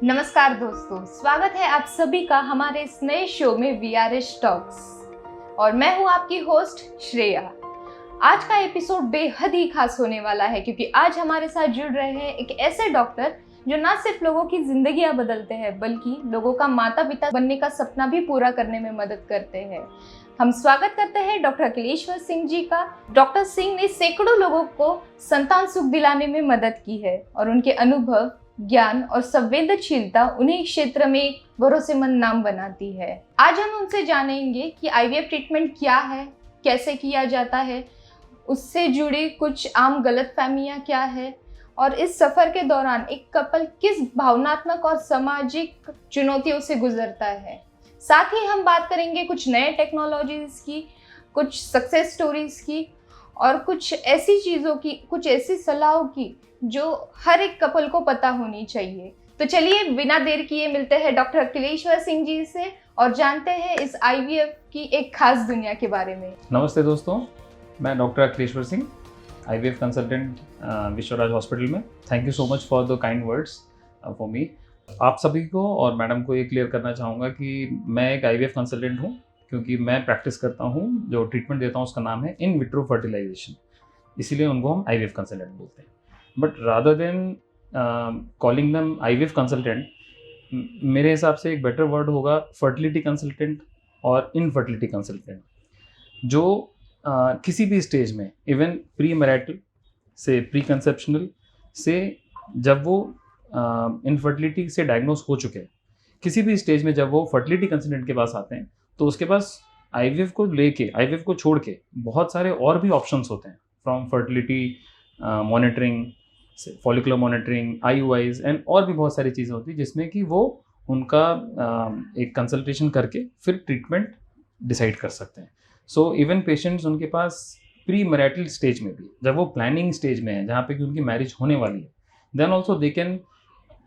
नमस्कार दोस्तों, स्वागत है आप सभी का हमारे इस नए शो में वीआरएस टॉक्स। और मैं हूं आपकी होस्ट श्रेया। आज का एपिसोड बेहद ही खास होने वाला है क्योंकि आज हमारे साथ जुड़ रहे हैं एक ऐसे डॉक्टर जो ना सिर्फ लोगों की जिंदगियां बदलते हैं बल्कि लोगों का माता पिता बनने का सपना भी पूरा करने में मदद करते हैं। हम स्वागत करते हैं डॉक्टर अखिलेश्वर सिंह जी का। डॉक्टर सिंह ने सैकड़ों लोगों को संतान सुख दिलाने में मदद की है और उनके अनुभव, ज्ञान और संवेदनशीलता उन्हें क्षेत्र में भरोसेमंद नाम बनाती है। आज हम उनसे जानेंगे कि आईवीएफ ट्रीटमेंट क्या है, कैसे किया जाता है, उससे जुड़ी कुछ आम गलतफहमियां क्या है और इस सफर के दौरान एक कपल किस भावनात्मक और सामाजिक चुनौतियों से गुजरता है। साथ ही हम बात करेंगे कुछ नए टेक्नोलॉजीज की, कुछ सक्सेस स्टोरीज की और कुछ ऐसी चीज़ों की, कुछ ऐसी सलाहों की जो हर एक कपल को पता होनी चाहिए। तो चलिए बिना देर किए मिलते हैं डॉक्टर अखिलेश्वर सिंह जी से और जानते हैं इस आईवीएफ की एक खास दुनिया के बारे में। नमस्ते दोस्तों, मैं doctor Akhileshwar Singh, IVF consultant Vishwaraj hospital में। Thank you so much for the kind words for me. आप सभी को और मैडम को ये क्लियर करना चाहूँगा कि मैं एक आईवीएफ कंसल्टेंट हूँ क्योंकि मैं प्रैक्टिस करता हूँ, जो ट्रीटमेंट देता हूँ उसका नाम है इन विट्रो फर्टिलाइजेशन, इसीलिए उनको हम आईवीएफ कंसल्टेंट बोलते हैं। But rather than calling them IVF consultant, मेरे हिसाब से एक बेटर वर्ड होगा फर्टिलिटी कंसल्टेंट और इनफर्टिलिटी कंसल्टेंट, जो किसी भी स्टेज में, इवन प्री मैरिटल से प्री कंसेप्शनल से जब वो इनफर्टिलिटी से डायग्नोस हो चुके हैं, किसी भी स्टेज में जब वो फर्टिलिटी कंसल्टेंट के पास आते हैं तो उसके पास आईवीएफ को लेके, आईवीएफ को छोड़ के बहुत सारे और भी ऑप्शंस होते हैं, from fertility monitoring, follicular monitoring, IUIs and और भी बहुत सारी चीज़ें होती है जिसमें कि वो उनका एक कंसल्टेशन करके फिर ट्रीटमेंट डिसाइड कर सकते हैं। सो इवन पेशेंट्स उनके पास प्री मैरिटल स्टेज में भी, जब वो प्लानिंग स्टेज में है जहाँ पे कि उनकी मैरिज होने वाली है, then also they can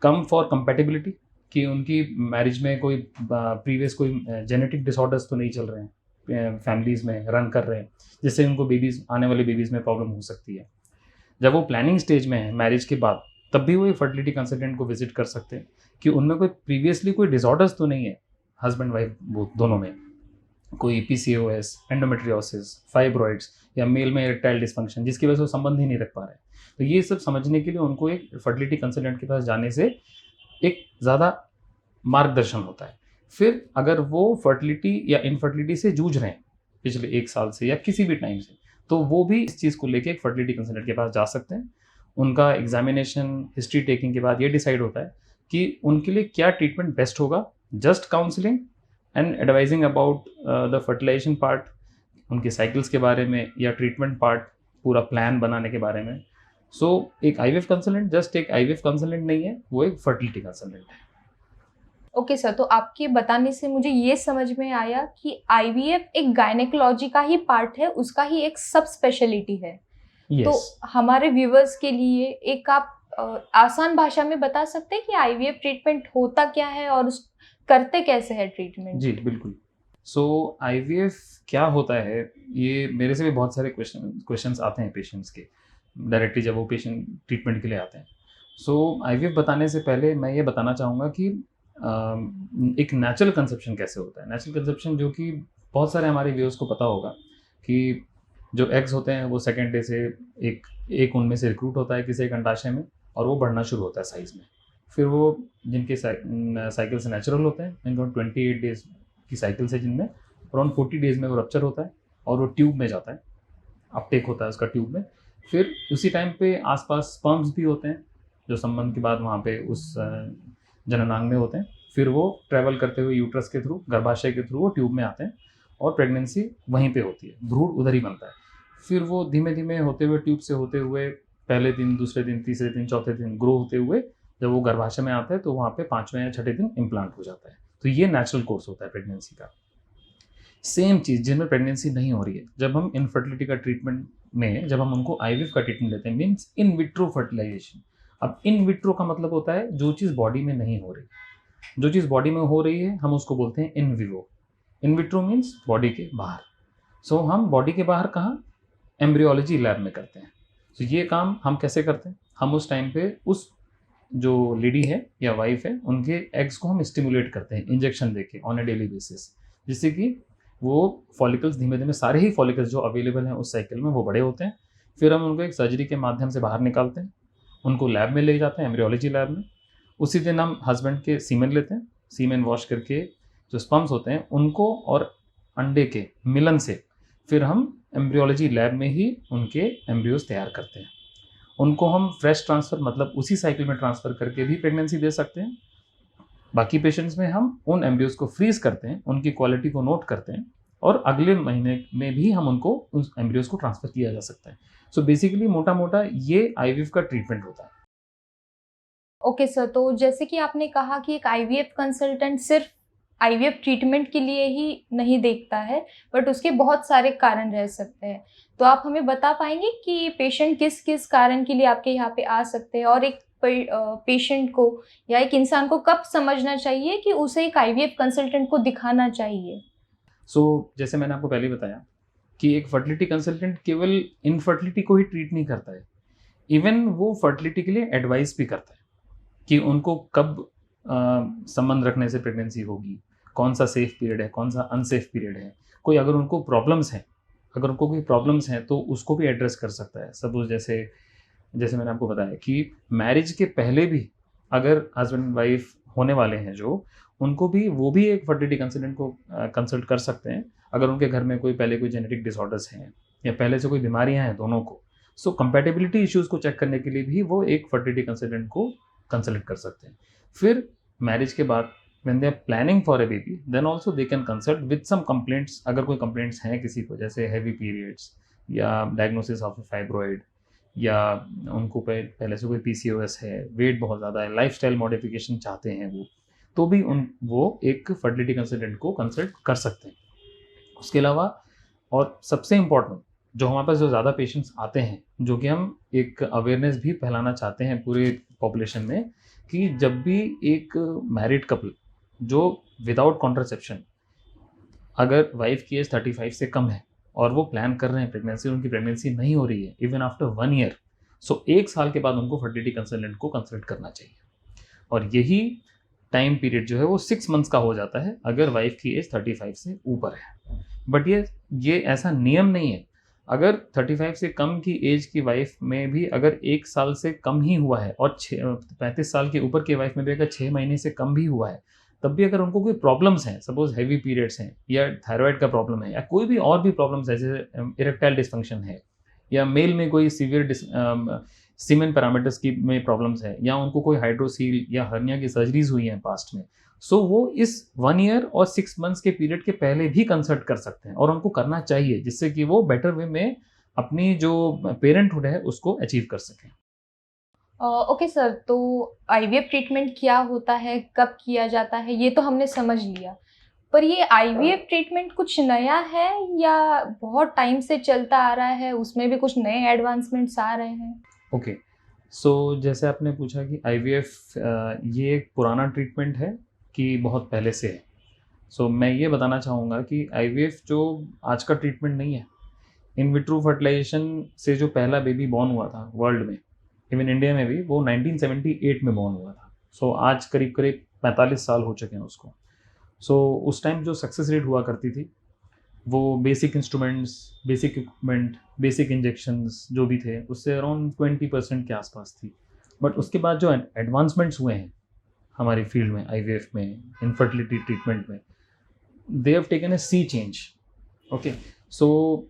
come for compatibility कि उनकी मैरिज में कोई प्रीवियस कोई जेनेटिक डिसऑर्डर्स तो नहीं चल रहे हैं, फैमिलीज़ में रन कर रहे हैं, जिससे उनको बेबीज़, आने वाले बेबीज़ में प्रॉब्लम हो सकती है। जब वो प्लानिंग स्टेज में है मैरिज के बाद, तब भी वो एक फर्टिलिटी कंसल्टेंट को विजिट कर सकते हैं कि उनमें कोई प्रीवियसली कोई डिसऑर्डर्स तो नहीं है, हस्बैंड वाइफ दोनों में, कोई पीसीओएस, एंडोमेट्रियोसिस, फाइब्रॉइड्स या मेल में इरेक्टाइल डिसफंक्शन जिसकी वजह से वो संबंध ही नहीं रख पा रहे हैं। तो ये सब समझने के लिए उनको एक फर्टिलिटी कंसल्टेंट के पास जाने से एक ज़्यादा मार्गदर्शन होता है। फिर अगर वो फर्टिलिटी या इनफर्टिलिटी से जूझ रहे हैं पिछले 1 साल से या किसी भी टाइम से, तो वो भी इस चीज़ को लेके एक फर्टिलिटी कंसल्टेंट के पास जा सकते हैं। उनका एग्जामिनेशन, हिस्ट्री टेकिंग के बाद ये डिसाइड होता है कि उनके लिए क्या ट्रीटमेंट बेस्ट होगा। Just counselling and advising about the fertilization part, उनके साइकिल्स के बारे में या ट्रीटमेंट पार्ट, पूरा प्लान बनाने के बारे में। सो एक आईवीएफ कंसल्टेंट जस्ट एक आईवीएफ कंसल्टेंट नहीं है, वो एक फर्टिलिटी कंसल्टेंट है। ओके सर, तो आपके बताने से मुझे ये समझ में आया कि आईवीएफ एक गायनेकोलॉजी का ही पार्ट है, उसका ही एक सब स्पेशलिटी है। Yes. तो हमारे व्यूवर्स के लिए एक आप आसान भाषा में बता सकते हैं कि आईवीएफ ट्रीटमेंट होता क्या है और करते कैसे है ट्रीटमेंट? जी बिल्कुल। सो आईवीएफ क्या होता है, ये मेरे से भी बहुत सारे क्वेश्चंस आते हैं पेशेंट्स के डायरेक्टली जब वो पेशेंट ट्रीटमेंट के लिए आते हैं। सो आईवीएफ बताने से पहले मैं ये बताना चाहूँगा कि एक नेचुरल कंसेप्शन कैसे होता है। नेचुरल कंसेप्शन जो कि बहुत सारे हमारे व्यूअर्स को पता होगा कि जो एग्स होते हैं वो सेकेंड डे से एक उनमें से रिक्रूट होता है किसी एक अंडाशय में और वो बढ़ना शुरू होता है साइज़ में। फिर वो जिनके साइकिल से नेचुरल होते हैं, इनको 28 डेज की साइकिल से, जिनमें अराउंड 40 डेज में वो रप्चर होता है और वो ट्यूब में जाता है, अपटेक होता है उसका ट्यूब में। फिर उसी टाइम पे आसपास स्पर्म्स भी होते हैं जो संबंध के बाद वहाँ पे उस जननांग में होते हैं। फिर वो ट्रैवल करते हुए यूट्रस के थ्रू, गर्भाशय के थ्रू वो ट्यूब में आते हैं और प्रेगनेंसी वहीं पे होती है, भ्रूण उधर ही बनता है। फिर वो धीमे धीमे होते हुए, ट्यूब से होते हुए, पहले दिन, दूसरे दिन, तीसरे दिन, चौथे दिन ग्रो होते हुए जब वो गर्भाशय में आता है तो वहाँ पे 5वें या 6ठे दिन इम्प्लांट हो जाता है। तो ये नेचुरल कोर्स होता है प्रेगनेंसी का। सेम चीज़ जिनमें प्रेगनेंसी नहीं हो रही है, जब हम इनफर्टिलिटी का ट्रीटमेंट में, जब हम उनको आईवीएफ का ट्रीटमेंट देते हैं, मीन्स इन विट्रो फर्टिलाइजेशन। अब इन विट्रो का मतलब होता है जो चीज़ बॉडी में नहीं हो रही। जो चीज़ बॉडी में हो रही है हम उसको बोलते हैं in vivo. In vitro means body के बाहर। सो हम बॉडी के बाहर कहाँ, एम्ब्रियोलॉजी लैब में करते हैं। तो ये काम हम कैसे करते हैं, हम उस टाइम पे उस जो लेडी है या वाइफ है उनके एग्स को हम स्टिमुलेट करते हैं इंजेक्शन देके ऑन ए डेली बेसिस, जिससे कि वो फॉलिकल्स धीमे धीमे सारे ही फॉलिकल्स जो अवेलेबल हैं उस साइकिल में वो बड़े होते हैं। फिर हम उनको एक सर्जरी के माध्यम से बाहर निकालते हैं, उनको लैब में ले जाते हैं, एम्ब्रियोलॉजी लैब में। उसी दिन हम हस्बैंड के सीमेन लेते हैं, सीमेन वॉश करके जो स्पर्म्स होते हैं उनको और अंडे के मिलन से फिर हम एम्ब्रियोलॉजी लैब में ही उनके एम्ब्रियोज तैयार करते हैं। उनको हम फ्रेश ट्रांसफ़र मतलब उसी साइकिल में ट्रांसफ़र करके भी प्रेगनेंसी दे सकते हैं। बाकी पेशेंट्स में हम उन एम्ब्रियोज को फ्रीज करते हैं, उनकी क्वालिटी को नोट करते हैं और अगले महीने में भी हम उनको उस एम्ब्रियोज को ट्रांसफ़र किया जा सकता है। सो बेसिकली मोटा मोटा ये आईवीएफ का ट्रीटमेंट होता है। ओके सर, तो जैसे कि आपने कहा कि एक आईवीएफ कंसल्टेंट सिर्फ आईवीएफ ट्रीटमेंट के लिए ही नहीं देखता है, बट उसके बहुत सारे कारण रह सकते हैं। तो आप हमें बता पाएंगे कि पेशेंट किस किस कारण के लिए आपके यहाँ पे आ सकते हैं, और एक पेशेंट को या एक इंसान को कब समझना चाहिए कि उसे एक आईवीएफ कंसल्टेंट को दिखाना चाहिए? जैसे मैंने आपको पहले बताया कि एक फर्टिलिटी कंसल्टेंट केवल इनफर्टिलिटी को ही ट्रीट नहीं करता है, इवन वो फर्टिलिटी के लिए एडवाइस भी करता है कि उनको कब संबंध रखने से प्रेगनेंसी होगी, कौन सा सेफ पीरियड है, कौन सा अनसेफ पीरियड है। कोई अगर उनको प्रॉब्लम्स हैं, अगर उनको कोई प्रॉब्लम्स हैं तो उसको भी एड्रेस कर सकता है। सपोज जैसे मैंने आपको बताया कि मैरिज के पहले भी अगर हस्बैंड वाइफ होने वाले हैं जो, उनको भी वो भी एक फर्टिलिटी कंसल्टेंट को कंसल्ट कर सकते हैं अगर उनके घर में कोई जेनेटिक डिसऑर्डर्स हैं या पहले से कोई बीमारियां हैं दोनों को। सो कंपैटिबिलिटी इश्यूज़ को चेक करने के लिए भी वो एक फर्टिलिटी कंसल्टेंट को कंसल्ट कर सकते हैं। फिर मैरिज के बाद when they are planning for a baby then also they can consult with some complaints। अगर कोई complaints हैं किसी को, जैसे heavy periods या diagnosis of a fibroid या उनको पहले से कोई PCOS है, वेट बहुत ज़्यादा है, लाइफस्टाइल मॉडिफिकेशन चाहते हैं तो भी वो एक फर्टिलिटी कंसल्टेंट को कंसल्ट कर सकते हैं। उसके अलावा और सबसे इम्पॉर्टेंट जो हमारे पास जो ज़्यादा पेशेंट्स आते हैं, जो कि हम एक अवेयरनेस भी फैलाना चाहते हैं पूरे पॉपुलेशन में, कि जब भी एक मैरिड कपल जो विदाउट कॉन्ट्रासेप्शन, अगर वाइफ की एज 35 से कम है और वो प्लान कर रहे हैं प्रेगनेंसी, उनकी प्रेगनेंसी नहीं हो रही है इवन आफ्टर 1 ईयर, सो 1 साल के बाद उनको फर्टिलिटी कंसल्टेंट को कंसल्ट करना चाहिए। और यही टाइम पीरियड जो है वो 6 मंथ्स का हो जाता है अगर वाइफ की एज 35 से ऊपर है। बट ये ऐसा नियम नहीं है। अगर 35 से कम की एज की वाइफ में भी अगर 1 साल से कम ही हुआ है और 35 साल के ऊपर की वाइफ में भी अगर 6 महीने से कम भी हुआ है, तब भी अगर उनको कोई प्रॉब्लम्स हैं, सपोज हैवी पीरियड्स हैं या थायराइड का प्रॉब्लम है या कोई भी और भी प्रॉब्लम्स है, जैसे इरेक्टाइल डिस्फंक्शन है या मेल में कोई सीवियर सीमेन पैरामीटर्स की में प्रॉब्लम्स है या उनको कोई हाइड्रोसील या हर्निया की सर्जरीज हुई हैं पास्ट में, सो वो इस 1 ईयर और 6 मंथ्स के पीरियड के पहले भी कंसल्ट कर सकते हैं और उनको करना चाहिए, जिससे कि वो बेटर वे में अपनी जो पेरेंटहुड है उसको अचीव कर सकें। ओके सर, तो आईवीएफ ट्रीटमेंट क्या होता है, कब किया जाता है, ये तो हमने समझ लिया। पर ये आईवीएफ ट्रीटमेंट कुछ नया है या बहुत टाइम से चलता आ रहा है, उसमें भी कुछ नए एडवांसमेंट्स आ रहे हैं? ओके, सो जैसे आपने पूछा कि आईवीएफ ये एक पुराना ट्रीटमेंट है कि बहुत पहले से है। सो मैं ये बताना चाहूँगा कि आईवीएफ जो आज का ट्रीटमेंट नहीं है। इन विट्रो फर्टिलाइजेशन से जो पहला बेबी बॉर्न हुआ था वर्ल्ड में, इवन इंडिया में भी, वो 1978 में बॉर्न हुआ था। सो आज करीब करीब 45 साल हो चुके हैं उसको। सो उस टाइम जो सक्सेस रेट हुआ करती थी वो basic instruments, basic equipment, basic injections जो भी थे उससे अराउंड 20% के आसपास थी। बट उसके बाद जो एडवांसमेंट्स हुए हैं हमारी फील्ड में, आईवीएफ में, इनफर्टिलिटी ट्रीटमेंट में, they have taken a sea change. Okay, so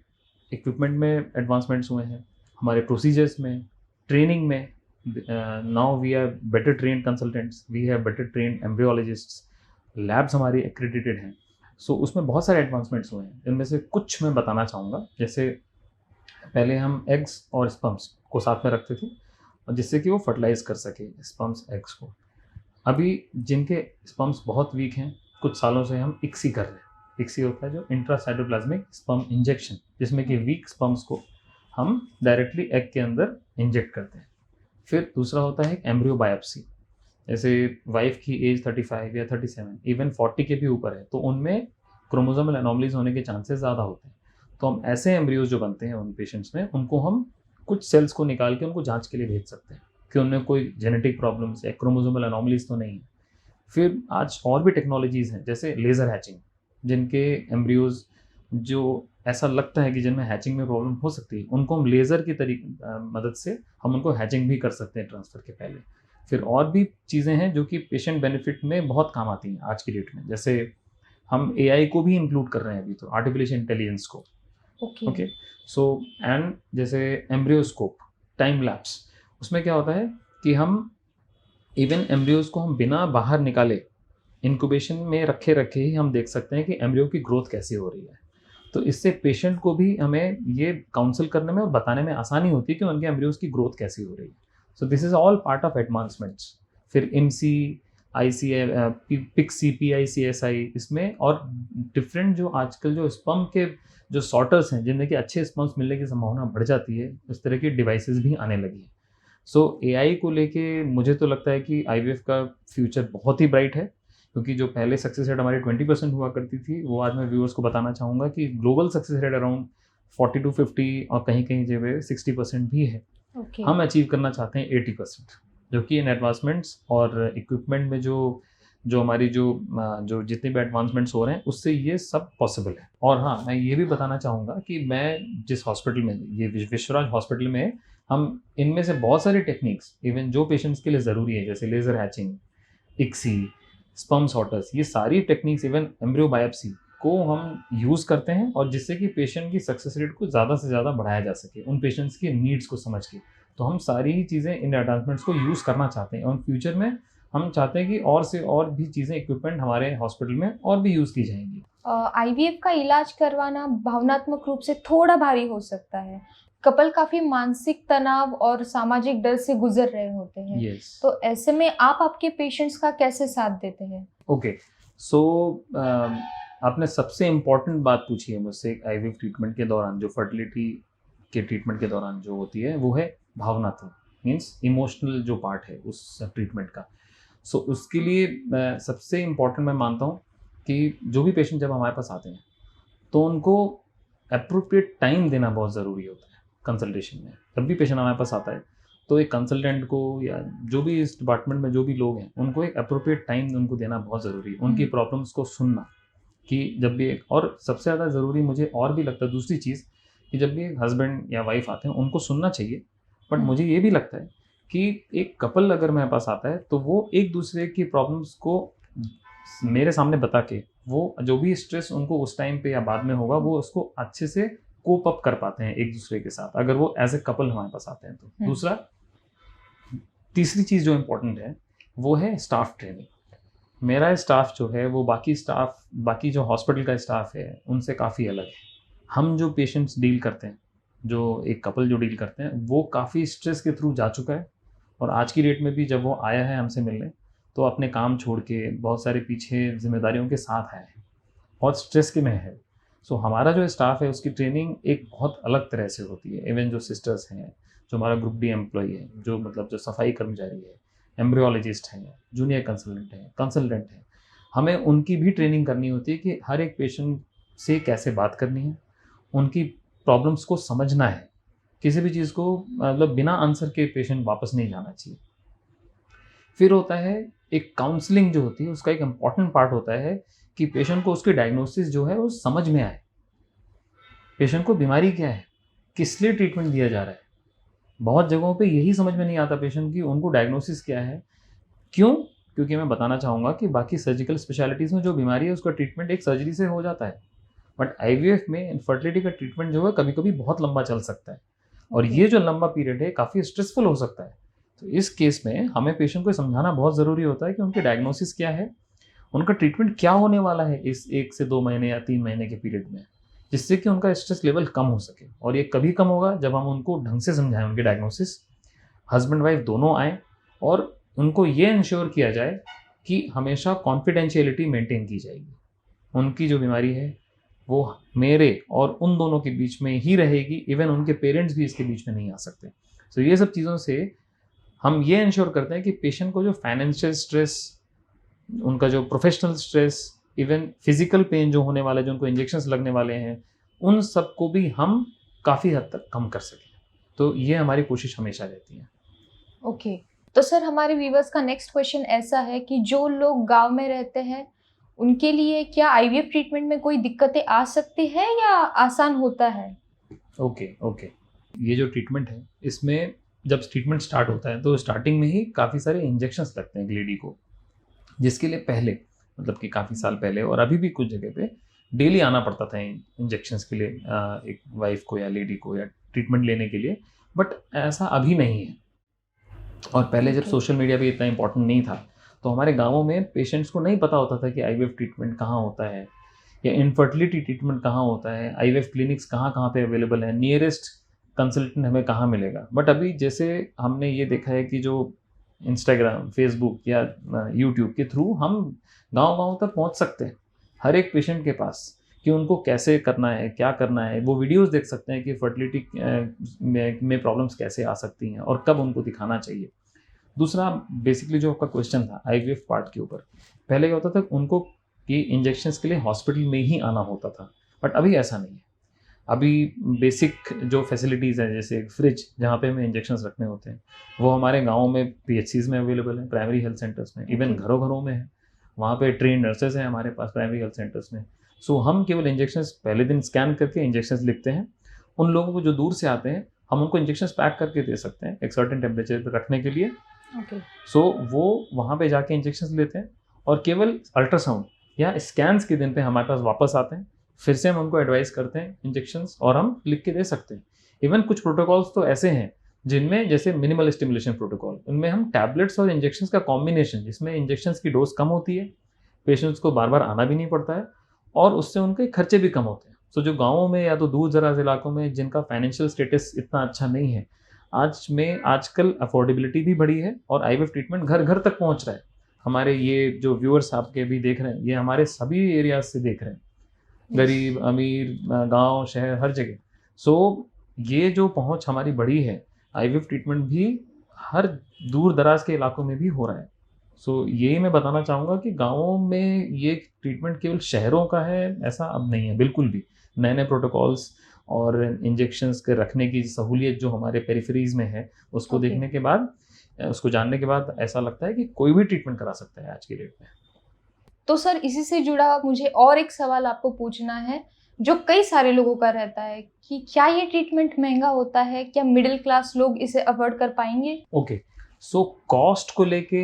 equipment में एडवांसमेंट्स हुए हैं, हमारे प्रोसीजर्स में, ट्रेनिंग में। Now we are better trained consultants, we have better trained embryologists, labs हमारी एक्रेडिटेड हैं। सो उसमें बहुत सारे एडवांसमेंट्स हुए हैं, इनमें से कुछ मैं बताना चाहूँगा। जैसे पहले हम एग्स और स्पर्म्स को साथ में रखते थे और जिससे कि वो फर्टिलाइज कर सके स्पर्म्स एग्स को। अभी जिनके स्पर्म्स बहुत वीक हैं, कुछ सालों से हम इक्सी कर रहे हैं। इक्सी होता है जो इंट्रासाइटोप्लाज्मिक स्पर्म इंजेक्शन, जिसमें कि वीक स्पर्म्स को हम डायरेक्टली एग के अंदर इंजेक्ट करते हैं। फिर दूसरा होता है एम्ब्रियो बायोप्सी। जैसे वाइफ की एज 35 या 37, इवन 40 के भी ऊपर है, तो उनमें क्रोमोसोमल एनोमलीज होने के चांसेस ज़्यादा होते हैं। तो हम ऐसे एम्ब्रियोज जो बनते हैं उन पेशेंट्स में, उनको हम कुछ सेल्स को निकाल के उनको जांच के लिए भेज सकते हैं। कि उनमें कोई जेनेटिक प्रॉब्लम्स या क्रोमोसोमल अनोमलीज तो नहीं है। फिर आज और भी टेक्नोलॉजीज़ हैं जैसे लेज़र हैचिंग, जिनके एम्ब्रियोज जो ऐसा लगता है कि जिनमें हैचिंग में प्रॉब्लम हो सकती है, उनको हम लेज़र की मदद से हम उनको हैचिंग भी कर सकते हैं ट्रांसफ़र के पहले। फिर और भी चीज़ें हैं जो कि पेशेंट बेनिफिट में बहुत काम आती हैं आज की डेट में, जैसे हम एआई को भी इंक्लूड कर रहे हैं अभी तो, आर्टिफिशियल इंटेलिजेंस को। ओके, सो एंड जैसे एम्ब्रियोस्कोप, टाइम लैप्स, उसमें क्या होता है कि हम इवन एम्ब्रियोज को हम बिना बाहर निकाले इंक्यूबेशन में रखे रखे ही हम देख सकते हैं कि एम्ब्रियो की ग्रोथ कैसी हो रही है। तो इससे पेशेंट को भी हमें ये काउंसल करने में और बताने में आसानी होती है कि उनके एम्ब्रियोज की ग्रोथ कैसी हो रही है। So this is all part of advancements. फिर IMSI, PICSI, PICSI इसमें, और डिफरेंट जो आजकल जो स्पर्म के जो सॉर्टर्स हैं जिनमें कि अच्छे स्पर्म्स मिलने की संभावना बढ़ जाती है, इस तरह की डिवाइसेस भी आने लगी हैं। सो AI को लेके मुझे तो लगता है कि IVF का फ्यूचर बहुत ही ब्राइट है, क्योंकि जो पहले सक्सेस रेट हमारी 20% हुआ करती थी, वो आज मैं व्यूअर्स को बताना चाहूँगा कि global success rate around 40 to 50 और कहीं कहीं जगह 60% भी है। हम अचीव करना चाहते हैं 80%, जो कि इन एडवांसमेंट्स और इक्विपमेंट में जो जो हमारी जो जितने भी एडवांसमेंट्स हो रहे हैं उससे ये सब पॉसिबल है। और हाँ, मैं ये भी बताना चाहूँगा कि मैं जिस हॉस्पिटल में, ये विश्वराज हॉस्पिटल में, हम इनमें से बहुत सारी टेक्निक्स इवन जो पेशेंट्स के लिए ज़रूरी है, जैसे laser hatching, ICSI, sperm sorters, ये सारी टेक्निक्स, इवन एम्ब्रियो बायोप्सी को हम यूज़ करते हैं, और जिससे कि पेशेंट की सक्सेस रेट को ज़्यादा से ज़्यादा बढ़ाया जा सके उन पेशेंट्स की नीड्स को समझ के। तो हम सारी ही चीज़ें, इन एडवांसमेंट्स को यूज़ करना चाहते हैं, और फ्यूचर में हम चाहते हैं कि और से और भी चीज़ें, इक्विपमेंट हमारे हॉस्पिटल में और भी यूज़ की जाएंगी। IVF का इलाज करवाना भावनात्मक रूप से थोड़ा भारी हो सकता है। कपल काफी मानसिक तनाव और सामाजिक डर से गुजर रहे होते हैं। Yes. तो ऐसे में आप आपके पेशेंट्स का कैसे साथ देते हैं? ओके, सो आपने सबसे इम्पॉर्टेंट बात पूछी है मुझसे IVF ट्रीटमेंट के दौरान, जो फर्टिलिटी के ट्रीटमेंट के दौरान जो होती है, वो है भावनात्मक, मीन्स इमोशनल जो पार्ट है उस ट्रीटमेंट का। सो उसके लिए सबसे इम्पॉर्टेंट मैं मानता हूँ कि जो भी पेशेंट जब हमारे पास आते हैं तो उनको अप्रोप्रिएट टाइम देना बहुत ज़रूरी होता है कंसल्टेशन में। जब भी पेशेंट हमारे पास आता है तो एक कंसल्टेंट को या जो भी इस डिपार्टमेंट में जो भी लोग हैं, उनको एक अप्रोप्रिएट टाइम उनको देना बहुत ज़रूरी है, उनकी प्रॉब्लम्स को सुनना। कि जब भी और सबसे ज़्यादा ज़रूरी मुझे और भी लगता है दूसरी चीज़, कि जब भी एक हस्बैंड या वाइफ आते हैं उनको सुनना चाहिए, बट मुझे ये भी लगता है कि एक कपल अगर मेरे पास आता है तो वो एक दूसरे की प्रॉब्लम्स को मेरे सामने बता के, वो जो भी स्ट्रेस उनको उस टाइम पे या बाद में होगा, वो उसको अच्छे से कोप अप कर पाते हैं एक दूसरे के साथ, अगर वो एज ए कपल हमारे पास आते हैं तो। तीसरी चीज़ जो इम्पोर्टेंट है वो है स्टाफ ट्रेनिंग। मेरा स्टाफ जो है वो बाकी जो हॉस्पिटल का स्टाफ है उनसे काफ़ी अलग है। हम जो पेशेंट्स डील करते हैं, जो एक कपल जो डील करते हैं, वो काफ़ी स्ट्रेस के थ्रू जा चुका है, और आज की डेट में भी जब वो आया है हमसे मिलने तो अपने काम छोड़ के बहुत सारे पीछे जिम्मेदारियों के साथ आया है, बहुत स्ट्रेस के में है। सो हमारा जो स्टाफ है उसकी ट्रेनिंग एक बहुत अलग तरह से होती है। इवन जो सिस्टर्स हैं, जो हमारा ग्रुप डी एम्प्लॉई है, जो मतलब जो सफाई कर्मचारी है, एम्ब्रियोलॉजिस्ट हैं, जूनियर कंसल्टेंट हैं, हमें उनकी भी ट्रेनिंग करनी होती है कि हर एक पेशेंट से कैसे बात करनी है, उनकी प्रॉब्लम्स को समझना है, किसी भी चीज़ को मतलब बिना आंसर के पेशेंट वापस नहीं जाना चाहिए। फिर होता है एक काउंसलिंग जो होती है, उसका एक इम्पॉर्टेंट पार्ट होता है कि पेशेंट को उसकी डायग्नोसिस जो है वो समझ में आए, पेशेंट को बीमारी क्या है, किस लिए ट्रीटमेंट दिया जा रहा है। बहुत जगहों पे यही समझ में नहीं आता पेशेंट की उनको डायग्नोसिस क्या है। क्यों? क्योंकि मैं बताना चाहूँगा कि बाकी सर्जिकल स्पेशलिटीज़ में जो बीमारी है उसका ट्रीटमेंट एक सर्जरी से हो जाता है, बट IVF में इनफर्टिलिटी का ट्रीटमेंट जो है कभी कभी बहुत लंबा चल सकता है, और ये जो लंबा पीरियड है काफ़ी स्ट्रेसफुल हो सकता है। तो इस केस में हमें पेशेंट को समझाना बहुत ज़रूरी होता है कि उनकी डायग्नोसिस क्या है, उनका ट्रीटमेंट क्या होने वाला है इस 1 से 2 महीने या 3 महीने के पीरियड में, जिससे कि उनका स्ट्रेस लेवल कम हो सके। और ये कभी कम होगा जब हम उनको ढंग से समझाएं, उनकी डायग्नोसिस, हस्बैंड वाइफ दोनों आएँ, और उनको ये इंश्योर किया जाए कि हमेशा कॉन्फिडेंशियलिटी मेंटेन की जाएगी। उनकी जो बीमारी है वो मेरे और उन दोनों के बीच में ही रहेगी, इवन उनके पेरेंट्स भी इसके बीच में नहीं आ सकते। सो ये सब चीज़ों से हम ये इंश्योर करते हैं कि पेशेंट को जो फाइनेंशियल स्ट्रेस, उनका जो professional stress, even physical pain जो होने वाला है, जो उनको इंजेक्शंस लगने वाले हैं, उन सब को भी हम काफ़ी हद तक कम कर सकें। तो ये हमारी कोशिश हमेशा रहती है। ओके, तो सर हमारे व्यूवर्स का नेक्स्ट क्वेश्चन ऐसा है कि जो लोग गांव में रहते हैं उनके लिए क्या आईवीएफ ट्रीटमेंट में कोई दिक्कतें आ सकती है या आसान होता है? ओके ओके, ये जो ट्रीटमेंट है इसमें जब ट्रीटमेंट स्टार्ट होता है तो स्टार्टिंग में ही काफ़ी सारे इंजेक्शंस लगते हैं एक लेडी को, जिसके लिए पहले मतलब कि काफ़ी साल पहले और अभी भी कुछ जगह पे डेली आना पड़ता था इंजेक्शंस के लिए एक वाइफ को या लेडी को या ट्रीटमेंट लेने के लिए। बट ऐसा अभी नहीं है। और पहले जब Okay. सोशल मीडिया भी इतना इंपॉर्टेंट नहीं था तो हमारे गाँवों में पेशेंट्स को नहीं पता होता था कि आईवीएफ ट्रीटमेंट कहाँ होता है या इनफर्टिलिटी ट्रीटमेंट कहाँ होता है, आईवीएफ क्लिनिक्स कहाँ कहाँ पे अवेलेबल है, नियरेस्ट कंसल्टेंट हमें कहाँ मिलेगा। बट अभी जैसे हमने ये देखा है कि जो इंस्टाग्राम, फेसबुक या यूट्यूब के थ्रू हम गांव गांव तक पहुंच सकते हैं हर एक पेशेंट के पास कि उनको कैसे करना है, क्या करना है। वो वीडियोस देख सकते हैं कि फर्टिलिटी में प्रॉब्लम्स कैसे आ सकती हैं और कब उनको दिखाना चाहिए। दूसरा बेसिकली जो आपका क्वेश्चन था आईवीएफ पार्ट के ऊपर, पहले क्या होता था उनको कि इंजेक्शंस के लिए हॉस्पिटल में ही आना होता था, बट अभी ऐसा नहीं है। अभी बेसिक जो फैसिलिटीज़ हैं जैसे एक फ्रिज जहाँ पे हमें इंजेक्शंस रखने होते हैं वो हमारे गाँव में पीएचसीज में अवेलेबल है, प्राइमरी हेल्थ सेंटर्स में, इवन Okay. घरों घरों में है। वहाँ पे ट्रेन नर्सेज हैं हमारे पास प्राइमरी हेल्थ सेंटर्स में। सो हम केवल इंजेक्शंस पहले दिन स्कैन करके इंजेक्शंस लिखते हैं। उन लोगों को जो दूर से आते हैं हम उनको इंजेक्शंस पैक करके दे सकते हैं एक सर्टेन टेम्परेचर पर रखने के लिए। Okay. सो वो वहाँ पे जाके इंजेक्शंस लेते हैं और केवल अल्ट्रासाउंड या स्कैन्स के दिन पे हमारे पास वापस आते हैं। फिर से हम उनको एडवाइस करते हैं इंजेक्शंस और हम लिख के दे सकते हैं। इवन कुछ प्रोटोकॉल्स तो ऐसे हैं जिनमें जैसे मिनिमल स्टिमुलेशन प्रोटोकॉल, उनमें हम टैबलेट्स और इंजेक्शंस का कॉम्बिनेशन, जिसमें इंजेक्शंस की डोज कम होती है, पेशेंट्स को बार बार आना भी नहीं पड़ता है और उससे उनके खर्चे भी कम होते हैं। सो जो गाँवों में या तो दूर दराज इलाकों में जिनका फाइनेंशियल स्टेटस इतना अच्छा नहीं है, आजकल अफोर्डेबिलिटी भी बढ़ी है और आईवीएफ ट्रीटमेंट घर घर तक पहुंच रहा है। हमारे ये जो व्यूअर्स आपके भी देख रहे हैं ये हमारे सभी एरियाज से देख रहे हैं, गरीब अमीर, गांव शहर हर जगह। सो ये जो पहुंच हमारी बढ़ी है, आईवीएफ ट्रीटमेंट भी हर दूर दराज के इलाकों में भी हो रहा है। सो यही मैं बताना चाहूँगा कि गाँवों में ये ट्रीटमेंट केवल शहरों का है ऐसा अब नहीं है बिल्कुल भी। नए नए प्रोटोकॉल्स और इंजेक्शंस के रखने की सहूलियत जो हमारे पेरिफेरीज में है उसको Okay. देखने के बाद, उसको जानने के बाद ऐसा लगता है कि कोई भी ट्रीटमेंट करा सकता है आज की डेट में। तो सर इसी से जुड़ा मुझे और एक सवाल आपको पूछना है जो कई सारे लोगों का रहता है कि क्या ये ट्रीटमेंट महंगा होता है? क्या मिडिल क्लास लोग इसे अफोर्ड कर पाएंगे? ओके, सो कॉस्ट को लेके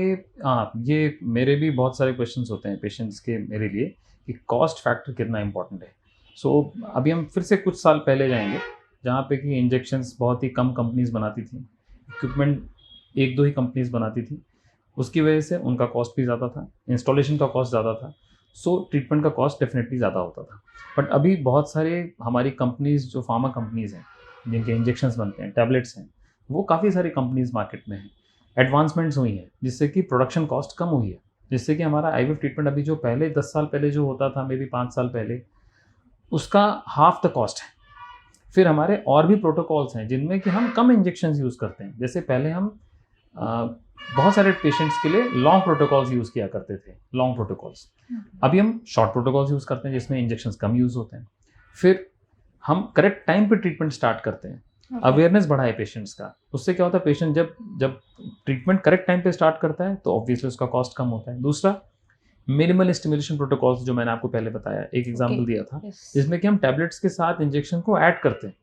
हाँ, ये मेरे भी बहुत सारे क्वेश्चंस होते हैं पेशेंट्स के मेरे लिए कि कॉस्ट फैक्टर कितना इम्पोर्टेंट है। सो अभी हम फिर से कुछ साल पहले जाएंगे जहाँ पे कि इंजेक्शंस बहुत ही कम कंपनीज बनाती थी, इक्विपमेंट एक दो ही कंपनीज बनाती थी, उसकी वजह से उनका कॉस्ट भी ज़्यादा था, इंस्टॉलेशन का कॉस्ट ज़्यादा था, सो ट्रीटमेंट का कॉस्ट डेफिनेटली ज़्यादा होता था। बट अभी बहुत सारे हमारी कंपनीज जो फार्मा कंपनीज हैं जिनके इंजेक्शंस बनते हैं, टैबलेट्स हैं, वो काफ़ी सारी कंपनीज मार्केट में हैं, एडवांसमेंट्स हुई हैं जिससे कि प्रोडक्शन कॉस्ट कम हुई है, जिससे कि हमारा आईवीएफ ट्रीटमेंट अभी जो पहले 10 साल पहले जो होता था, मे बी 5 साल पहले, उसका हाफ द कॉस्ट है। फिर हमारे और भी प्रोटोकॉल्स हैं जिनमें कि हम कम इंजेक्शंस यूज़ करते हैं। जैसे पहले हम बहुत सारे पेशेंट्स के लिए लॉन्ग प्रोटोकॉल्स यूज़ किया करते थे, लॉन्ग प्रोटोकॉल्स। अभी हम शॉर्ट प्रोटोकॉल्स यूज़ करते हैं जिसमें इंजेक्शंस कम यूज़ होते हैं। फिर हम करेक्ट टाइम पे ट्रीटमेंट स्टार्ट करते हैं, अवेयरनेस बढ़ाए पेशेंट्स का। उससे क्या होता है, पेशेंट जब जब ट्रीटमेंट करेक्ट टाइम पे स्टार्ट करता है तो ऑब्वियसली उसका कॉस्ट कम होता है। दूसरा, मिनिमल स्टिमुलेशन प्रोटोकॉल्स जो मैंने आपको पहले बताया, एक एग्जांपल दिया था, जिसमें कि हम टैबलेट्स के साथ इंजेक्शन को ऐड करते हैं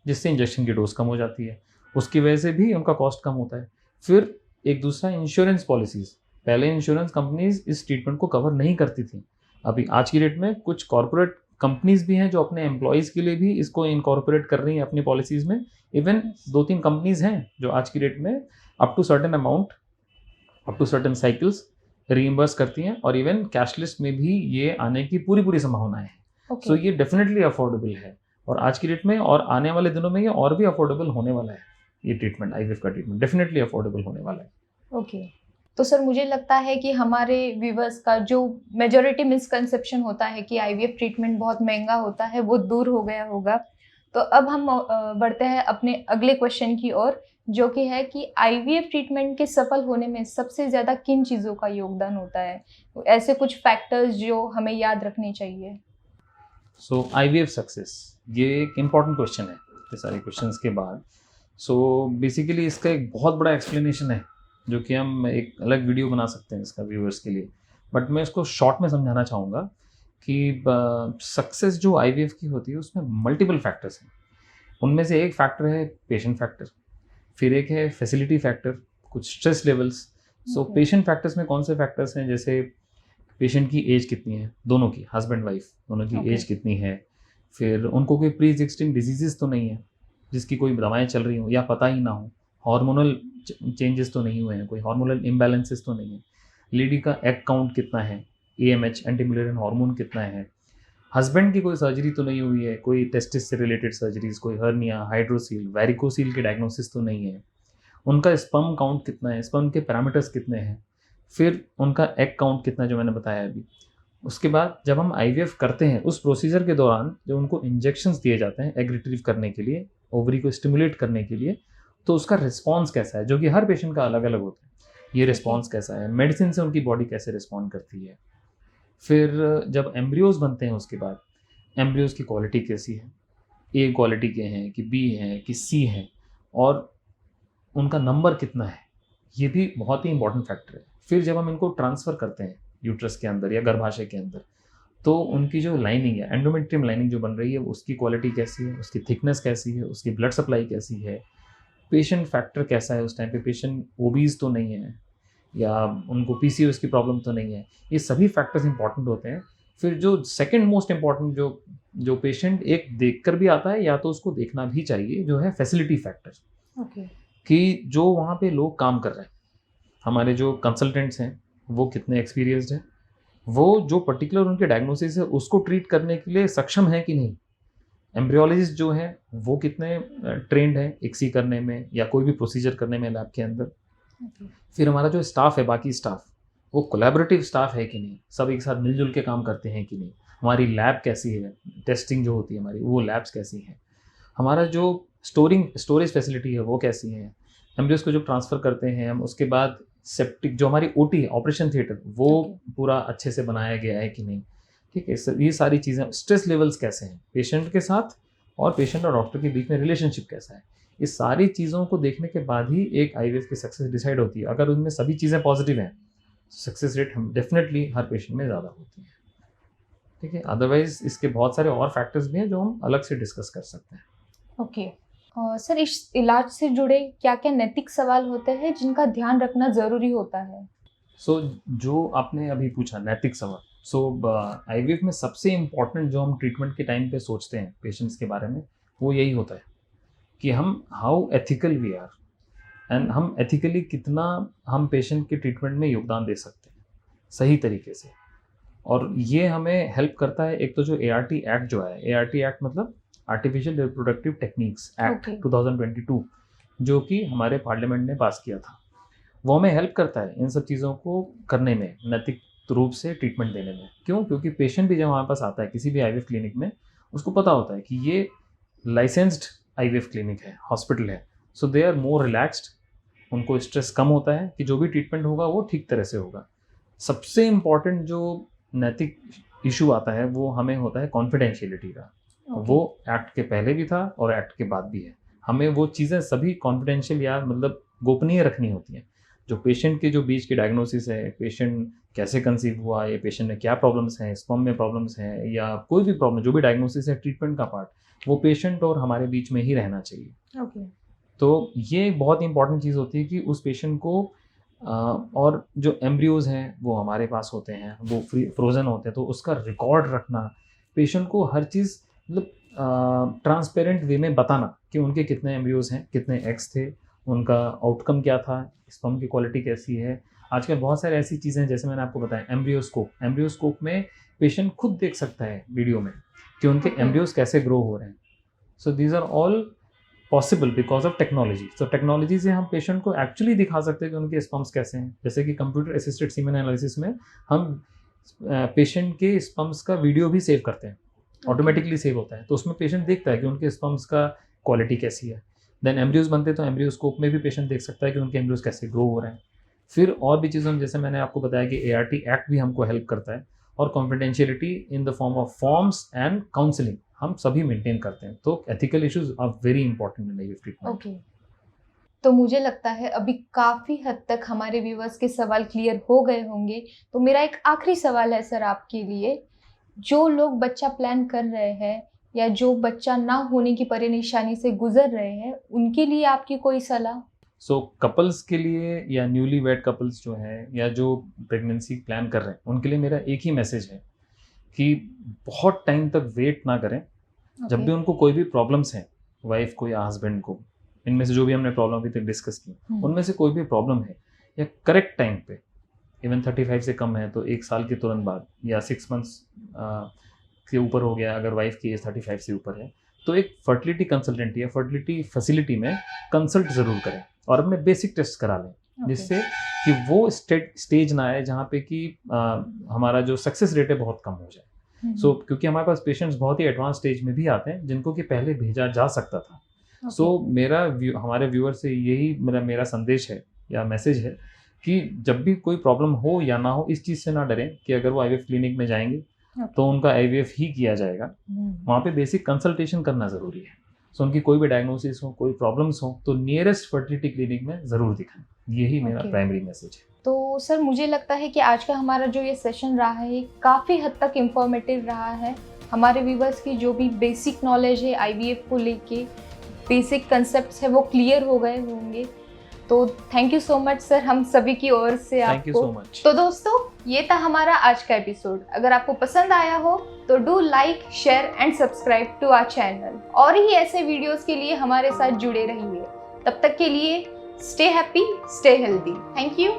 जिससे इंजेक्शन की डोज कम हो जाती है, उसकी वजह से भी उनका कॉस्ट कम होता है। फिर एक दूसरा, इंश्योरेंस पॉलिसीज़। पहले इंश्योरेंस कंपनीज इस ट्रीटमेंट को कवर नहीं करती थी। अभी आज की डेट में कुछ कॉर्पोरेट कंपनीज भी हैं जो अपने एम्प्लॉयज़ के लिए भी इसको इनकॉर्पोरेट कर रही हैं अपनी पॉलिसीज़ में। इवन 2-3 कंपनीज हैं जो आज की डेट में up to certain amount, up to certain cycles reimburse करती हैं और इवन कैशलेस में भी ये आने की पूरी संभावनाएं हैं। सो ये डेफिनेटली अफोर्डेबल है और आज की डेट में और आने वाले दिनों में ये और भी अफोर्डेबल होने वाला है। ये ट्रीटमेंट, आईवीएफ का ट्रीटमेंट डेफिनेटली अफोर्डेबल होने वाला है। ओके, तो सर मुझे लगता है कि हमारे व्यूवर्स का जो मेजॉरिटी मिसकंसेप्शन होता है कि आईवीएफ ट्रीटमेंट बहुत महंगा होता है वो दूर हो गया होगा। तो अब हम बढ़ते हैं अपने अगले क्वेश्चन की ओर, जो कि है कि आईवीएफ ट्रीटमेंट के सफल होने में सबसे ज़्यादा किन चीज़ों का योगदान होता है? ऐसे कुछ फैक्टर्स जो हमें याद रखने चाहिए। सो आईवीएफ सक्सेस, ये एक इम्पॉर्टेंट क्वेश्चन है। ये सारे क्वेश्चंस के बाद सो बेसिकली इसका एक बहुत बड़ा एक्सप्लेनेशन है जो कि हम एक अलग वीडियो बना सकते हैं इसका व्यूअर्स के लिए, बट मैं इसको शॉर्ट में समझाना चाहूँगा कि सक्सेस जो आईवीएफ की होती है उसमें मल्टीपल फैक्टर्स हैं। उनमें से एक फैक्टर है पेशेंट फैक्टर, फिर एक है फैसिलिटी फैक्टर, कुछ stress levels. So patient factors में कौन से फैक्टर्स हैं, जैसे पेशेंट की एज कितनी है, दोनों की, हस्बैंड वाइफ दोनों की एज कितनी है, फिर उनको कोई प्री एग्जिस्टिंग डिजीजेस तो नहीं है जिसकी कोई दवाएं चल रही हो या पता ही ना हो, हार्मोनल चेंजेस तो नहीं हुए हैं, कोई हार्मोनल इम्बैलेंसेस तो नहीं है, लेडी का एग काउंट कितना है, एएमएच एंटी म्यूलेरियन हार्मोन कितना है, हस्बैंड की कोई सर्जरी तो नहीं हुई है, कोई टेस्टिस से रिलेटेड सर्जरीज, कोई हर्निया, हाइड्रोसील, वेरिकोसील के डायग्नोसिस तो नहीं है, उनका स्पर्म काउंट कितना है, स्पर्म के पैरामीटर्स कितने हैं, फिर उनका एग काउंट कितना है जो मैंने बताया अभी। उसके बाद जब हम आईवीएफ करते हैं उस प्रोसीजर के दौरान जब उनको इंजेक्शंस दिए जाते हैं एग रिट्रीव करने के लिए, ओवरी को स्टिमुलेट करने के लिए, तो उसका रिस्पॉन्स कैसा है, जो कि हर पेशेंट का अलग अलग होता है। ये रिस्पॉन्स कैसा है, मेडिसिन से उनकी बॉडी कैसे रिस्पॉन्ड करती है। फिर जब एम्ब्रियोज बनते हैं उसके बाद एम्ब्रियोज की क्वालिटी कैसी है, ए क्वालिटी के हैं कि बी हैं कि सी हैं, और उनका नंबर कितना है, ये भी बहुत ही इंपॉर्टेंट फैक्टर है। फिर जब हम इनको ट्रांसफ़र करते हैं यूट्रस के अंदर या गर्भाशय के अंदर, तो उनकी जो लाइनिंग है, एंडोमेट्रियम लाइनिंग जो बन रही है, उसकी क्वालिटी कैसी है, उसकी थिकनेस कैसी है, उसकी ब्लड सप्लाई कैसी है, पेशेंट फैक्टर कैसा है, उस टाइम पे पेशेंट ओबीज तो नहीं है या उनको पीसीओएस की प्रॉब्लम तो नहीं है, ये सभी फैक्टर्स इंपॉर्टेंट होते हैं। फिर जो सेकंड मोस्ट इम्पॉर्टेंट जो जो पेशेंट एक देखकर भी आता है या तो उसको देखना भी चाहिए, जो है फैसिलिटी फैक्टर। कि जो वहाँ पे लोग काम कर रहे हैं, हमारे जो कंसल्टेंट्स हैं वो कितने एक्सपीरियंस्ड हैं, वो जो पर्टिकुलर उनके डायग्नोसिस है उसको ट्रीट करने के लिए सक्षम है कि नहीं, एम्ब्रियोलॉजिस्ट जो हैं वो कितने ट्रेंड हैं एक्सी करने में या कोई भी प्रोसीजर करने में लैब के अंदर। फिर हमारा जो स्टाफ है, बाकी स्टाफ, वो कोलैबोरेटिव स्टाफ है कि नहीं, सब एक साथ मिलजुल के काम करते हैं कि नहीं, हमारी लैब कैसी है, टेस्टिंग जो होती है हमारी वो लैब्स कैसी हैं, हमारा जो स्टोरेज फैसिलिटी है वो कैसी है, एम्ब्रियोज को जो ट्रांसफ़र करते हैं हम, उसके बाद सेप्टिक जो हमारी ओटी है, ऑपरेशन थिएटर, वो पूरा अच्छे से बनाया गया है कि नहीं, ठीक है। ये सारी चीज़ें, स्ट्रेस लेवल्स कैसे हैं पेशेंट के साथ और पेशेंट और डॉक्टर के बीच में रिलेशनशिप कैसा है, इस सारी चीज़ों को देखने के बाद ही एक आईवीएफ की सक्सेस डिसाइड होती है। अगर उनमें सभी चीज़ें पॉजिटिव हैं, सक्सेस रेट हम डेफिनेटली हर पेशेंट में ज़्यादा होती है, ठीक है। अदरवाइज इसके बहुत सारे और फैक्टर्स भी हैं जो हम अलग से डिस्कस कर सकते हैं। ओके सर, इस इलाज से जुड़े क्या क्या नैतिक सवाल होते हैं जिनका ध्यान रखना ज़रूरी होता है? जो आपने अभी पूछा नैतिक सवाल, आईवीएफ में सबसे इम्पॉर्टेंट जो हम ट्रीटमेंट के टाइम पे सोचते हैं पेशेंट्स के बारे में, वो यही होता है कि हम how ethical we are and हम एथिकली कितना हम पेशेंट के ट्रीटमेंट में योगदान दे सकते हैं सही तरीके से। और ये हमें हेल्प करता है, एक तो जो एआरटी एक्ट जो है, एआरटी एक्ट मतलब आर्टिफिशियल रिप्रोडक्टिव टेक्निक्स एक्ट 2022, जो कि हमारे पार्लियामेंट ने पास किया था, वो हमें हेल्प करता है इन सब चीज़ों को करने में, नैतिक रूप से ट्रीटमेंट देने में। क्यों? क्योंकि पेशेंट भी जब हमारे पास आता है किसी भी आईवीएफ क्लिनिक में, उसको पता होता है कि ये लाइसेंस्ड आईवीएफ क्लिनिक है, हॉस्पिटल है, सो दे आर मोर रिलैक्स्ड, उनको स्ट्रेस कम होता है कि जो भी ट्रीटमेंट होगा वो ठीक तरह से होगा। सबसे इम्पॉर्टेंट जो नैतिक इशू आता है वो हमें होता है कॉन्फिडेंशियलिटी का। वो एक्ट के पहले भी था और एक्ट के बाद भी है, हमें वो चीज़ें सभी कॉन्फिडेंशियल या मतलब गोपनीय रखनी होती हैं। जो पेशेंट के जो बीच की डायग्नोसिस है, पेशेंट कैसे कंसीव हुआ, ये पेशेंट में क्या प्रॉब्लम्स हैं, स्पर्म में प्रॉब्लम्स हैं या कोई भी प्रॉब्लम, जो भी डायग्नोसिस है, ट्रीटमेंट का पार्ट, वो पेशेंट और हमारे बीच में ही रहना चाहिए। तो ये बहुत इंपॉर्टेंट चीज़ होती है कि उस पेशेंट को और जो एम्ब्रियोज हैं वो हमारे पास होते हैं, वो फ्रोज़न होते हैं, तो उसका रिकॉर्ड रखना, पेशेंट को हर चीज़ मतलब ट्रांसपेरेंट वे में बताना कि उनके कितने एम्ब्रियोज हैं, कितने एग्स थे, उनका आउटकम क्या था, स्पर्म की क्वालिटी कैसी है। आजकल बहुत सारी ऐसी चीज़ें हैं, जैसे मैंने आपको बताया एम्ब्रियोस्कोप में पेशेंट खुद देख सकता है वीडियो में कि उनके एम्ब्रियोज कैसे ग्रो हो रहे हैं। So these are all possible because of technology. So technology से हम पेशेंट को एक्चुअली दिखा सकते हैं कि उनके स्पर्म्स कैसे हैं। जैसे कि कंप्यूटर असिस्टेड सीमेन एनालिसिस में हम पेशेंट के स्पर्म्स का वीडियो भी सेव करते हैं, ऑटोमेटिकली सेव होता है, तो उसमें पेशेंट देखता है कि उनके स्पर्म्स का क्वालिटी कैसी है। देन एम्ब्रियोज बनते हैं तो एम्ब्रियोस्कोप में भी पेशेंट देख सकता है कि उनके एम्ब्रियोज कैसे ग्रो हो रहे हैं। फिर और भी चीज़ों, जैसे मैंने आपको बताया कि एआरटी एक्ट भी हमको हेल्प करता है, और confidentiality in the form of forms and counselling हम सभी मेंटेन करते हैं। तो ethical issues are very important in IVF treatment. Okay, तो मुझे लगता है अभी काफ़ी हद तक हमारे व्यूवर्स के सवाल क्लियर हो गए होंगे। तो मेरा एक आखिरी सवाल है सर आपके लिए, जो लोग बच्चा प्लान कर रहे हैं या जो बच्चा ना होने की परेशानी से गुजर रहे हैं, उनके लिए आपकी कोई सलाह? सो कपल्स के लिए या न्यूली वेड कपल्स जो हैं या जो प्रेगनेंसी प्लान कर रहे हैं, उनके लिए मेरा एक ही मैसेज है कि बहुत टाइम तक वेट ना करें। जब भी उनको कोई भी प्रॉब्लम्स हैं, वाइफ को या हस्बैंड को, इनमें से जो भी हमने प्रॉब्लम अभी तक डिस्कस की, उनमें से कोई भी प्रॉब्लम है या करेक्ट टाइम पे, इवन 35 से कम है तो 1 साल के तुरंत बाद, या 6 मंथ्स के ऊपर हो गया अगर वाइफ की एज 35 से ऊपर है, तो एक फर्टिलिटी कंसल्टेंट या फर्टिलिटी फैसिलिटी में कंसल्ट ज़रूर करें और अपने बेसिक टेस्ट करा लें, जिससे कि वो स्टेज ना आए जहाँ पे कि हमारा जो सक्सेस रेट है बहुत कम हो जाए। सो क्योंकि हमारे पास पेशेंट्स बहुत ही एडवांस स्टेज में भी आते हैं जिनको कि पहले भेजा जा सकता था। सो हमारे व्यूअर से यही मेरा संदेश है या मैसेज है कि जब भी कोई प्रॉब्लम हो या ना हो, इस चीज़ से ना डरें कि अगर वो आईवीएफ क्लिनिक में जाएंगे तो उनका आईवीएफ ही किया जाएगा। वहाँ पे बेसिक कंसल्टेशन करना ज़रूरी है। सो उनकी कोई भी डायग्नोसिस हो, कोई प्रॉब्लम्स हो, तो नियरेस्ट फर्टिलिटी क्लिनिक में ज़रूर दिखाएं। यही मेरा प्राइमरी मैसेज है। तो सर मुझे लगता है कि आज का हमारा जो ये सेशन रहा है काफ़ी हद तक इंफॉर्मेटिव रहा है। हमारे व्यूवर्स की जो भी बेसिक नॉलेज है आईवीएफ को लेके, बेसिक कंसेप्ट्स है वो क्लियर हो गए होंगे। तो thank you so much sir, हम सभी की ओर से आपको। Thank you so much. तो दोस्तों, ये था हमारा आज का एपिसोड। अगर आपको पसंद आया हो तो do like, share and subscribe to our channel, और ही ऐसे वीडियोस के लिए हमारे साथ जुड़े रहिए। तब तक के लिए stay happy, stay healthy. Thank you.